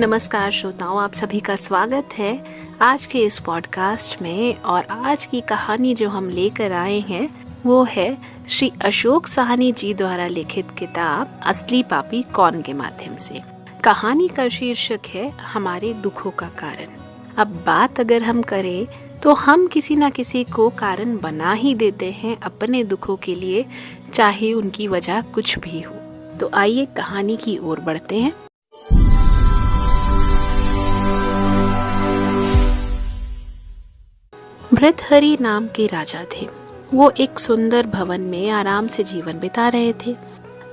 नमस्कार श्रोताओं, आप सभी का स्वागत है आज के इस पॉडकास्ट में। और आज की कहानी जो हम लेकर आए हैं वो है श्री अशोक साहनी जी द्वारा लिखित किताब असली पापी कौन के माध्यम से। कहानी का शीर्षक है हमारे दुखों का कारण। अब बात अगर हम करें तो हम किसी न किसी को कारण बना ही देते हैं अपने दुखों के लिए, चाहे उनकी वजह कुछ भी हो। तो आइए कहानी की ओर बढ़ते हैं। भृतहरि नाम के राजा थे। वो एक सुंदर भवन में आराम से जीवन बिता रहे थे।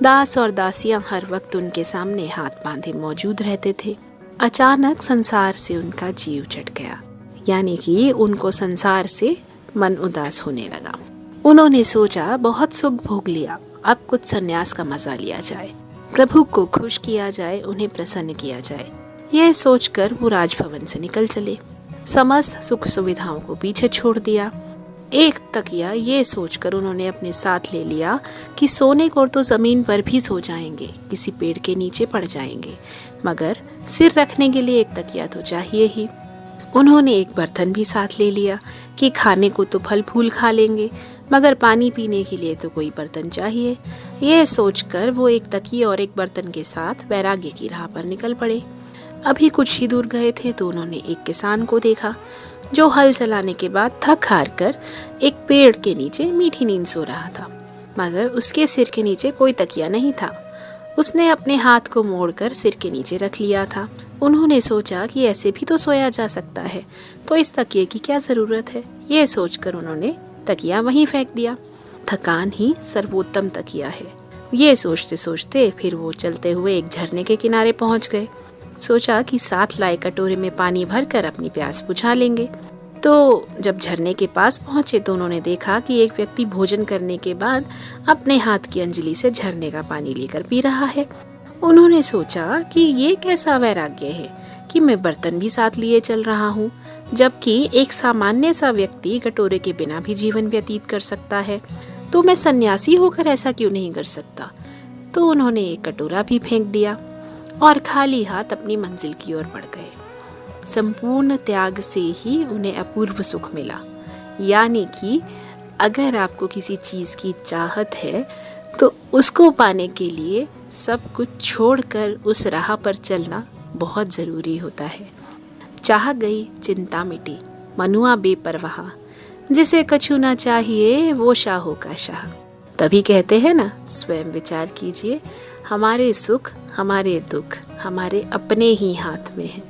दास और दासियां हर वक्त उनके सामने हाथ बांधे मौजूद रहते थे। अचानक संसार से उनका जी उचट गया, यानी कि उनको संसार से मन उदास होने लगा। उन्होंने सोचा बहुत सुख भोग लिया, अब कुछ संन्यास का मजा लिया जाए, प्रभु को खुश किया जाए, उन्हें प्रसन्न किया जाए। यह सोचकर वो राजभवन से निकल चले। समस्त सुख सुविधाओं को पीछे छोड़ दिया। एक तकिया ये सोचकर उन्होंने अपने साथ ले लिया कि सोने को तो जमीन पर भी सो जाएंगे, किसी पेड़ के नीचे पड़ जाएंगे, मगर सिर रखने के लिए एक तकिया तो चाहिए ही। उन्होंने एक बर्तन भी साथ ले लिया कि खाने को तो फल फूल खा लेंगे, मगर पानी पीने के लिए तो कोई बर्तन चाहिए। यह सोचकर वो एक तकिए और एक बर्तन के साथ वैराग्य की राह पर निकल पड़े। अभी कुछ ही दूर गए थे तो उन्होंने एक किसान को देखा जो हल चलाने के बाद थक हार कर एक पेड़ के नीचे मीठी नींद सो रहा था, मगर उसके सिर के नीचे कोई तकिया नहीं था। उसने अपने हाथ को मोड़कर सिर के नीचे रख लिया था। उन्होंने सोचा कि ऐसे भी तो सोया जा सकता है, तो इस तकिए की क्या जरूरत है। यह सोचकर उन्होंने तकिया वहीं फेंक दिया। थकान ही सर्वोत्तम तकिया है। ये सोचते सोचते फिर वो चलते हुए एक झरने के किनारे पहुंच गए। सोचा कि साथ लाए कटोरे में पानी भरकर अपनी प्यास बुझा लेंगे। तो जब झरने के पास पहुंचे तो उन्होंने देखा कि एक व्यक्ति भोजन करने के बाद अपने हाथ की अंजलि से झरने का पानी लेकर पी रहा है। उन्होंने सोचा कि ये कैसा वैराग्य है कि मैं बर्तन भी साथ लिए चल रहा हूँ, जबकि एक सामान्य सा व्यक्ति कटोरे के बिना भी जीवन व्यतीत कर सकता है, तो मैं सन्यासी होकर ऐसा क्यों नहीं कर सकता। तो उन्होंने एक कटोरा भी फेंक दिया और खाली हाथ अपनी मंजिल की ओर बढ़ गए। संपूर्ण त्याग से ही उन्हें अपूर्व सुख मिला। यानी कि अगर आपको किसी चीज की चाहत है तो उसको पाने के लिए सब कुछ छोड़कर उस राह पर चलना बहुत जरूरी होता है। चाह गई चिंता मिटी, मनुआ बेपरवाह, जिसे कछु ना चाहिए वो शाहो का शाह। तभी कहते हैं ना, स्वयं विचार कीजिए, हमारे सुख हमारे दुख हमारे अपने ही हाथ में है।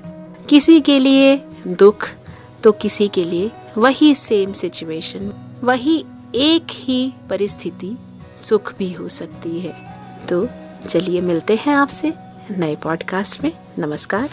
किसी के लिए दुख तो किसी के लिए वही सेम सिचुएशन, वही एक ही परिस्थिति सुख भी हो सकती है। तो चलिए मिलते हैं आपसे नए पॉडकास्ट में। नमस्कार।